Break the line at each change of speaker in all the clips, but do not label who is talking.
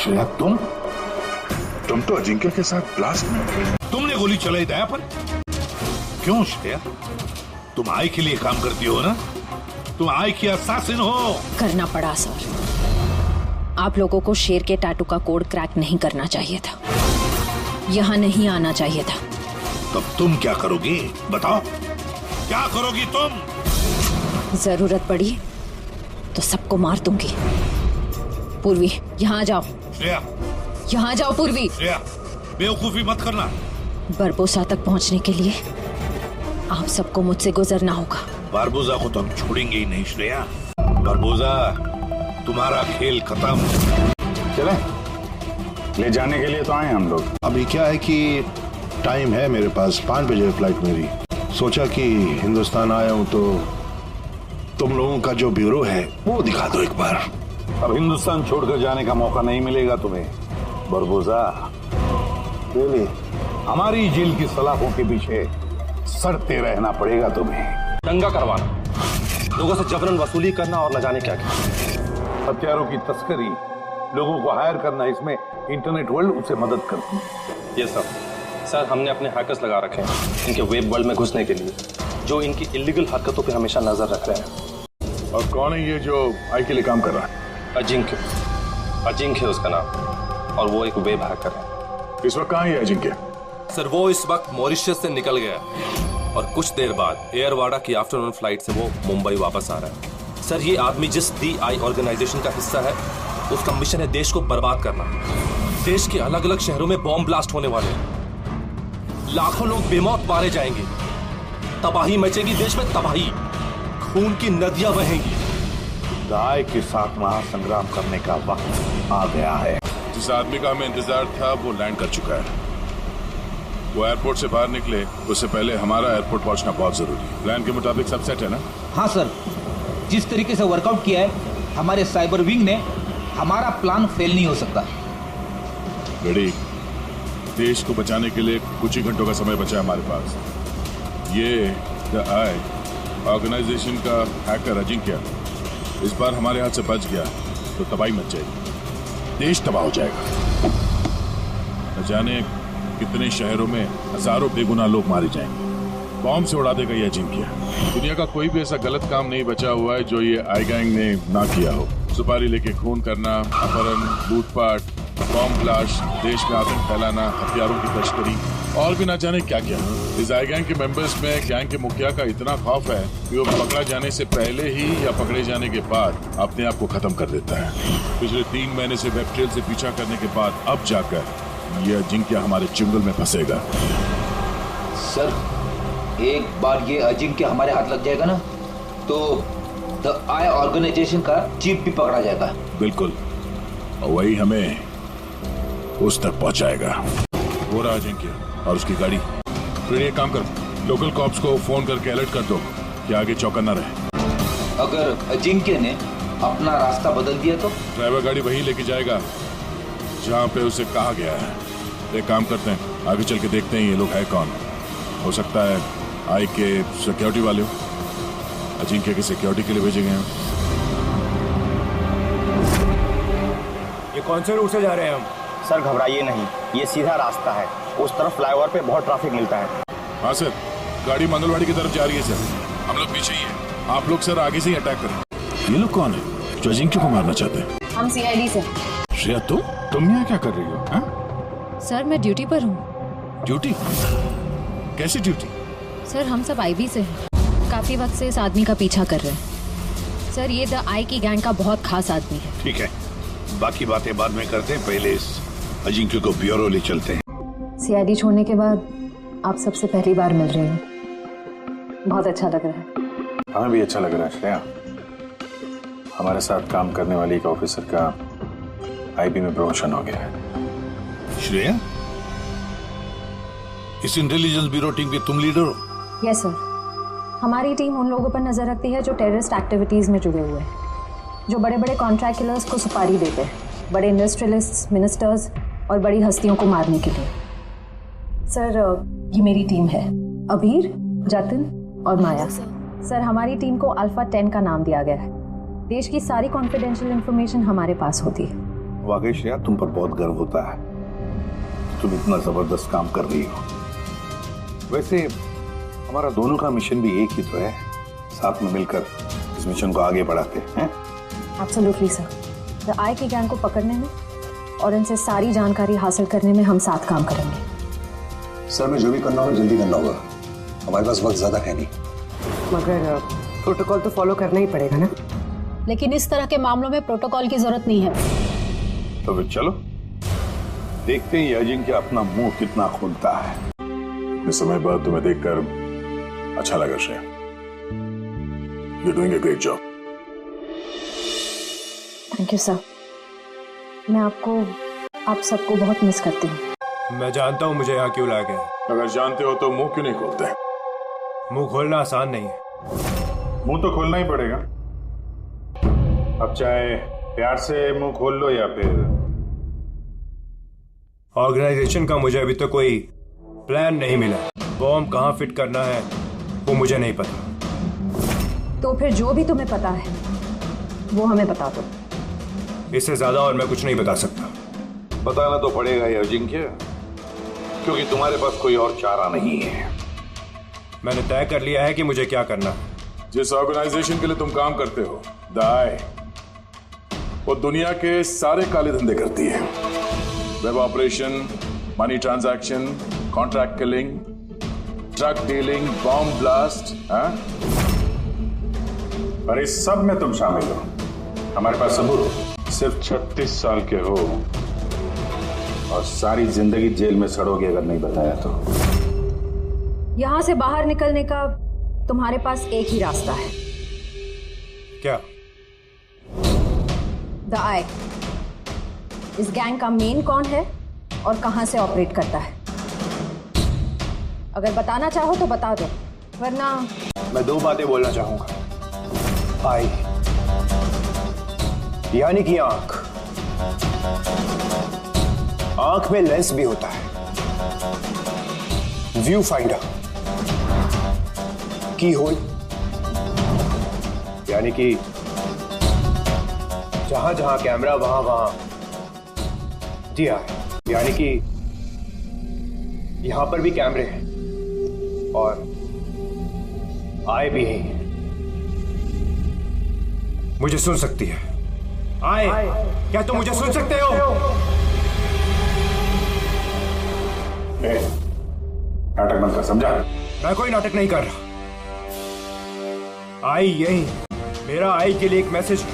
श्रेया तुम तो अजिंक्य के साथ ब्लास्ट में तुमने गोली चलाई दया पर। क्यों श्रेया? तुम आई के लिए काम करती हो ना? तुम आई की असैसिन हो।
करना पड़ा सर। आप लोगों को शेर के टैटू का कोड क्रैक नहीं करना चाहिए था, यहाँ नहीं आना चाहिए था।
तब तुम क्या करोगी? बताओ, क्या करोगी तुम?
जरूरत पड़ी तो सबको मार दूंगी। पूर्वी, यहाँ जाओ।
श्रेया,
यहाँ जाओ पूर्वी।
श्रेया, बेवकूफी मत करना।
बरबोसा तक पहुँचने के लिए आप सबको मुझसे गुजरना होगा।
बारबोजा को तो हम छोड़ेंगे ही नहीं श्रेया। बारबोजा, तुम्हारा खेल खत्म।
चले, ले जाने के लिए तो आए हम लोग।
अभी क्या है कि टाइम है मेरे पास, 5 बजे फ्लाइट मेरी। सोचा कि हिंदुस्तान आया हूँ तो तुम लोगों का जो ब्यूरो है वो दिखा दो एक बार।
अब हिंदुस्तान छोड़कर जाने का मौका नहीं मिलेगा तुम्हें बरबोजा। हमारी जेल की सलाखों के पीछे सड़ते रहना पड़ेगा तुम्हें।
दंगा करवाना, लोगों से जबरन वसूली करना और न जाने क्या क्या।
हथियारों की तस्करी, लोगों को हायर करना, इसमें इंटरनेट वर्ल्ड उसे मदद करती है।
ये सर हमने अपने हैकर्स लगा रखे हैं इनके वेब वर्ल्ड में घुसने के लिए, जो इनकी इलीगल हरकतों पे हमेशा नजर रख रहे हैं।
और कौन है ये जो आई के लिए काम कर रहा है?
अजिंक्य उसका नाम, और वो एक वेब हैकर है।
इस वक्त कहाँ है अजिंक्य?
सर वो इस वक्त मॉरिशस से निकल गया और कुछ देर बाद एयरवाडा की आफ्टरनून फ्लाइट से वो मुंबई वापस आ रहा है। सर ये आदमी जिस DI ऑर्गेनाइजेशन का हिस्सा है, उसका मिशन है देश को बर्बाद करना। देश के अलग अलग शहरों में बॉम्ब ब्लास्ट होने वाले हैं, लाखों लोग बेमौत मारे जाएंगे, तबाही मचेगी, देश में तबाही, खून की नदियां बहेंगी।
दाय के साथ महासंग्राम करने का वक्त आ गया है।
जिस आदमी का हमें इंतजार था वो लैंड कर चुका है। वो एयरपोर्ट से बाहर निकले उससे पहले हमारा एयरपोर्ट पहुंचना बहुत जरूरी है। प्लान के मुताबिक सब सेट है ना?
हाँ सर, जिस तरीके से वर्कआउट किया है हमारे साइबर विंग ने, हमारा प्लान फेल नहीं हो सकता।
बड़ी देश को बचाने के लिए कुछ ही घंटों का समय बचा है हमारे पास। ये DI ऑर्गेनाइजेशन का हैकर अजिंक्य इस बार हमारे हाथ से बच गया तो तबाही मच जाएगी, देश तबाह हो जाएगा। न जाने कितने शहरों में हजारों बेगुनाह लोग मारे जाएंगे। बॉम्ब से उड़ा देगा ये अजिंक्य। दुनिया का कोई भी ऐसा गलत काम नहीं बचा हुआ है जो ये आई गैंग ने ना किया हो। सुपारी लेके खून करना, अपहरण, लूटपाट, बॉम्ब ब्लास्ट, देश में आतंक फैलाना, हथियारों की तस्करी और भी ना जाने क्या क्या। इस आई गैंग के मेंबर्स में गैंग के मुखिया का इतना खौफ है कि वो पकड़ा जाने से पहले ही या पकड़े जाने के बाद अपने आप को खत्म कर देता है। पिछले 3 महीने से वेब ट्रेल से पीछा करने के बाद अब जाकर ये अजिंक्य हमारे चुंगल में फंसेगा।
सर एक बार ये अजिंक्य हमारे हाथ लग जाएगा ना तो DI ऑर्गेनाइजेशन का चीफ भी पकड़ा जाएगा।
बिल्कुल, और वही हमें उस तक पहुंचाएगा। वो रहा अजिंक्य और उसकी गाड़ी। फिर ये काम करो, लोकल कॉप्स को फोन करके अलर्ट कर दो कि आगे चौकन्ना रहे।
अगर अजिंक्य ने अपना रास्ता बदल दिया तो?
ड्राइवर गाड़ी वही लेके जाएगा जहाँ पे उसे कहा गया है। एक काम करते हैं, आगे चल के देखते हैं ये लोग है कौन। हो सकता है आई के सिक्योरिटी वाले हो, अजिंक्य की सिक्योरिटी के लिए भेजे गए हैं।
ये कौन से रूट से जा रहे हैं हम?
सर घबराइए नहीं, ये सीधा रास्ता है, उस तरफ फ्लाईओवर पे बहुत ट्रैफिक मिलता है।
हाँ सर, गाड़ी मंगलवाड़ी की तरफ जा रही है सर। हम लोग पीछे ही हैं, आप लोग सर आगे से ही अटैक करें। ये लोग कौन है जो अजिंक्य को मारना चाहते हैं?
हम CID से।
श्रेया तुम यहाँ क्या कर रही हो? हाँ?
सर मैं ड्यूटी पर हूँ।
ड्यूटी? कैसी ड्यूटी?
सर हम सब IB से हैं, काफी वक्त से इस आदमी का पीछा कर रहे हैं। सर ये DI की गैंग का बहुत खास आदमी है।
ठीक है, बाकी बातें बाद में करते हैं, पहले इस अजिंक्य को ब्यूरो ले चलते हैं।
CID छोड़ने के बाद आप सबसे पहली बार मिल रहे हैं, बहुत अच्छा लग रहा है।
हमें भी अच्छा लग रहा है श्रेया। हमारे साथ काम करने वाली एक ऑफिसर का IB में प्रमोशन हो गया है।
श्रेया, इस इंटेलिजेंस ब्यूरो टीम के तुम लीडर हो?
यस सर, हमारी टीम उन लोगों पर नजर रखती है जो टेररिस्ट एक्टिविटीज में जुड़े हुए हैं, जो बड़े बड़े कॉन्ट्रैक्ट किलर्स को सुपारी देते हैं, बड़े इंडस्ट्रियलिस्ट्स, मिनिस्टर्स और बड़ी हस्तियों को मारने के लिए। सर ये मेरी टीम है, अबीर, जतिन और माया। सर हमारी टीम को अल्फा 10 का नाम दिया गया है। देश की सारी कॉन्फिडेंशियल इंफॉर्मेशन हमारे पास होती है।
वाकई श्रेया, तुम पर बहुत गर्व होता है। तुम इतना जबरदस्त काम कर रही हो। वैसे हमारा दोनों का मिशन भी एक ही तो है, साथ में मिलकर इस मिशन को आगे बढ़ाते हैं।
Absolutely sir. द आई की गैंग को पकड़ने में और इनसे सारी जानकारी हासिल करने में हम साथ काम करेंगे।
सर, मैं जो भी करना होगा जल्दी करना होगा, हमारे पास वक्त ज्यादा है नहीं।
मगर प्रोटोकॉल तो फॉलो करना ही पड़ेगा ना।
लेकिन इस तरह के मामलों में प्रोटोकॉल की जरूरत नहीं है।
तो फिर चलो देखते हैं अजिंक्य अपना मुंह कितना खोलता है।
इस समय बाद तुम्हें देखकर अच्छा लगा Shreya. You doing a great job.
Thank you sir. मैं आप सबको बहुत मिस करती हूँ।
मैं जानता हूँ मुझे यहाँ क्यों लाया गया।
अगर जानते हो तो मुंह क्यों नहीं खोलते?
मुंह खोलना आसान नहीं है।
मुंह तो खोलना ही पड़ेगा। अब चाहे प्यार से मुंह खोल लो या फिर
ऑर्गेनाइजेशन का मुझे अभी तो कोई प्लान नहीं मिला। बॉम्ब कहाँ फिट करना है वो मुझे नहीं पता।
तो फिर जो भी तुम्हें पता है वो हमें बता दो।
इससे ज्यादा और मैं कुछ नहीं बता सकता।
बताना तो पड़ेगा ये अजिंक्य, क्योंकि तुम्हारे पास कोई और चारा नहीं है।
मैंने तय कर लिया है कि मुझे क्या करना है।
जिस ऑर्गेनाइजेशन के लिए तुम काम करते हो, द आई, वो दुनिया के सारे काले धंधे करती है। Web operation, money transaction, contract killing, drug dealing, bomb blast.
पर इस सब में तुम शामिल हो। हमारे पास सबूत। सिर्फ 36 साल के हो और सारी जिंदगी जेल में सड़ोगे अगर नहीं बताया तो।
यहां से बाहर निकलने का तुम्हारे पास एक ही रास्ता है।
क्या?
द आई। इस गैंग का मेन कौन है और कहां से ऑपरेट करता है? अगर बताना चाहो तो बता दो, वरना
मैं 2 बातें बोलना चाहूंगा। आई यानी कि आंख। आंख में लेंस भी होता है, व्यू फाइंडर, की होल, यानी कि जहां जहां कैमरा वहां वहां दिया है। यानी कि यहां पर भी कैमरे हैं और आए भी हैं। मुझे सुन सकती है। आए, क्या तुम मुझे सुन सकते हो?
नाटक मत कर, समझा?
मैं कोई नाटक नहीं कर रहा। आई यही मेरा आई के लिए एक मैसेज है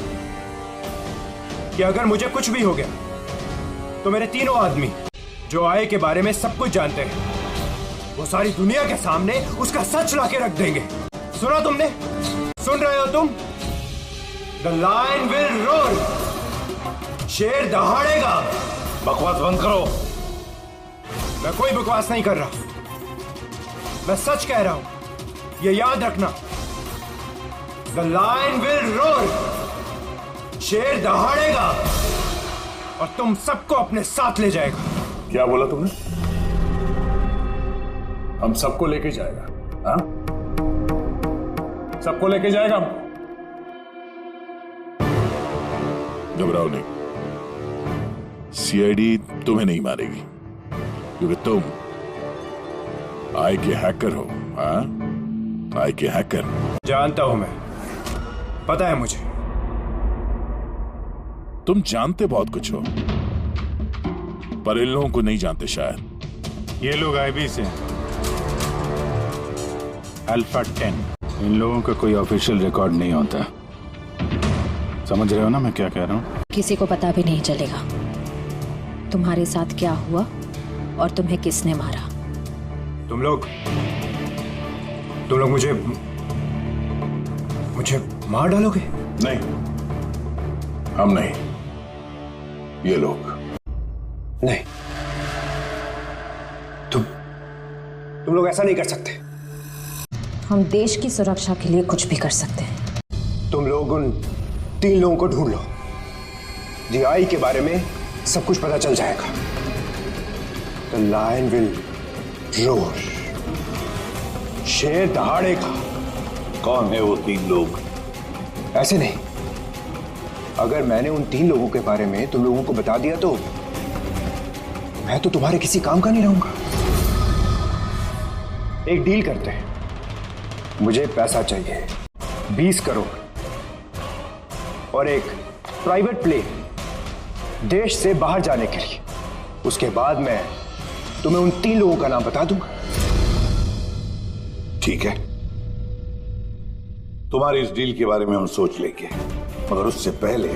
कि अगर मुझे कुछ भी हो गया तो मेरे तीनों आदमी जो आई के बारे में सब कुछ जानते हैं वो सारी दुनिया के सामने उसका सच लाके रख देंगे। सुना तुमने? सुन रहे हो तुम? The lion will roar. शेर दहाड़ेगा।
बकवास बंद करो।
मैं कोई बकवास नहीं कर रहा, मैं सच कह रहा हूं। ये याद रखना, द लायन विल रोर। शेर दहाड़ेगा और तुम सबको अपने साथ ले जाएगा।
क्या बोला तुमने? हम सबको लेके जाएगा? हाँ, सबको लेके जाएगा हम। घबराओ नहीं, सीआईडी तुम्हें नहीं मारेगी क्योंकि तुम आई के हैकर हो। हाँ, आई के हैकर।
जानता हूं मैं, पता है मुझे।
तुम जानते बहुत कुछ हो पर इन लोगों को नहीं जानते शायद।
ये लोग आईबी से हैं, अल्फा 10। इन लोगों का कोई ऑफिशियल रिकॉर्ड नहीं होता। समझ रहे हो ना मैं क्या कह रहा हूँ?
किसी को पता भी नहीं चलेगा तुम्हारे साथ क्या हुआ और तुम्हें किसने मारा।
तुम लोग मुझे मार डालोगे?
नहीं, हम नहीं, ये लोग।
नहीं, तुम लोग ऐसा नहीं कर सकते।
हम देश की सुरक्षा के लिए कुछ भी कर सकते हैं।
तुम लोग उन 3 लोगों को ढूंढ लो। जी आई के बारे में सब कुछ पता चल जाएगा। The lion will roar. शेर दहाड़ेगा।
कौन है वो 3 लोग?
ऐसे नहीं, अगर मैंने उन 3 लोगों के बारे में तुम लोगों को बता दिया तो मैं तो तुम्हारे किसी काम का नहीं रहूंगा। एक डील करते हैं, मुझे पैसा चाहिए 20 करोड़ और एक प्राइवेट प्लेन देश से बाहर जाने के लिए। उसके बाद मैं तुम्हें उन 3 लोगों का नाम बता दूंगा।
ठीक है, तुम्हारी इस डील के बारे में हम सोच लेंगे, मगर उससे पहले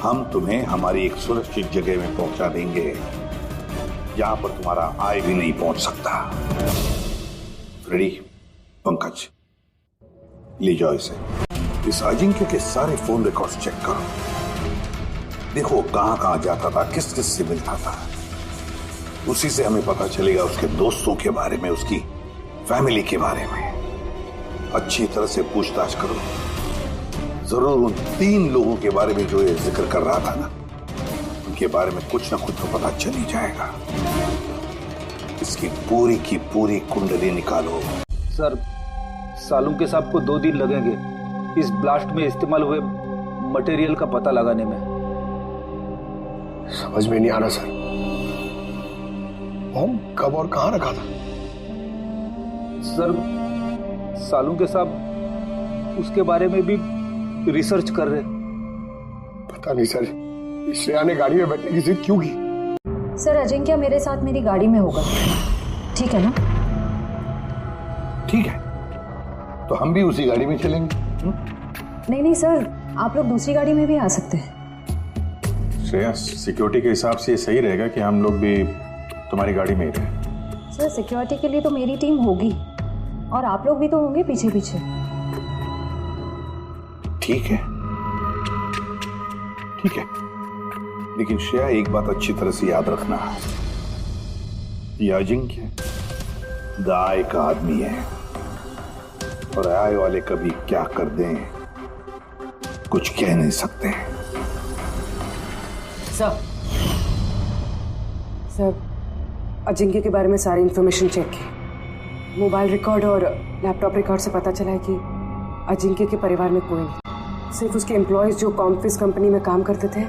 हम तुम्हें हमारी एक सुरक्षित जगह में पहुंचा देंगे जहां पर तुम्हारा आय भी नहीं पहुंच सकता। रेडी? पंकज, ले जाओ इसे। इस अजिंक्य के सारे फोन रिकॉर्ड्स चेक करो, देखो कहां कहां जाता था, किस किस से मिलता था। उसी से हमें पता चलेगा उसके दोस्तों के बारे में, उसकी फैमिली के बारे में। अच्छी तरह से पूछताछ करो, जरूर उन 3 लोगों के बारे में जो ये जिक्र कर रहा था ना, उनके बारे में कुछ ना कुछ तो पता चल ही जाएगा। इसकी पूरी की पूरी कुंडली निकालो।
सर, सालुंके साहब को 2 दिन लगेंगे इस ब्लास्ट में इस्तेमाल हुए मटेरियल का पता लगाने में।
समझ में नहीं आ रहा सर, बॉम्ब कब और कहां रखा था?
सर, सालुंके साहब उसके बारे में भी रिसर्च कर रहे।
पता नहीं सर, श्रेया ने गाड़ी में बैठने की जिद क्यों की?
सर, अजिंक्य मेरे साथ मेरी गाड़ी में होगा, ठीक है ना?
ठीक है, तो हम भी उसी गाड़ी में चलेंगे।
नहीं सर, आप लोग दूसरी गाड़ी में भी आ सकते हैं।
श्रेया, सिक्योरिटी के हिसाब से ये सही रहेगा कि हम लोग भी तुम्हारी गाड़ी में ही रहें।
सर, सिक्योरिटी के लिए तो मेरी टीम होगी और आप लोग भी तो होंगे पीछे पीछे।
ठीक है, ठीक है, लेकिन श्रेया एक बात अच्छी तरह से याद रखना, ये अजिंक्य आय का आदमी है और आय वाले कभी क्या कर दें कुछ कह नहीं सकते।
सर, अजिंक्य के बारे में सारी इंफॉर्मेशन चेक की। मोबाइल रिकॉर्ड और लैपटॉप रिकॉर्ड से पता चला है कि अजिंक्य के परिवार में कोई नहीं, सिर्फ उसके एम्प्लॉयज जो कॉम्फिस कंपनी में काम करते थे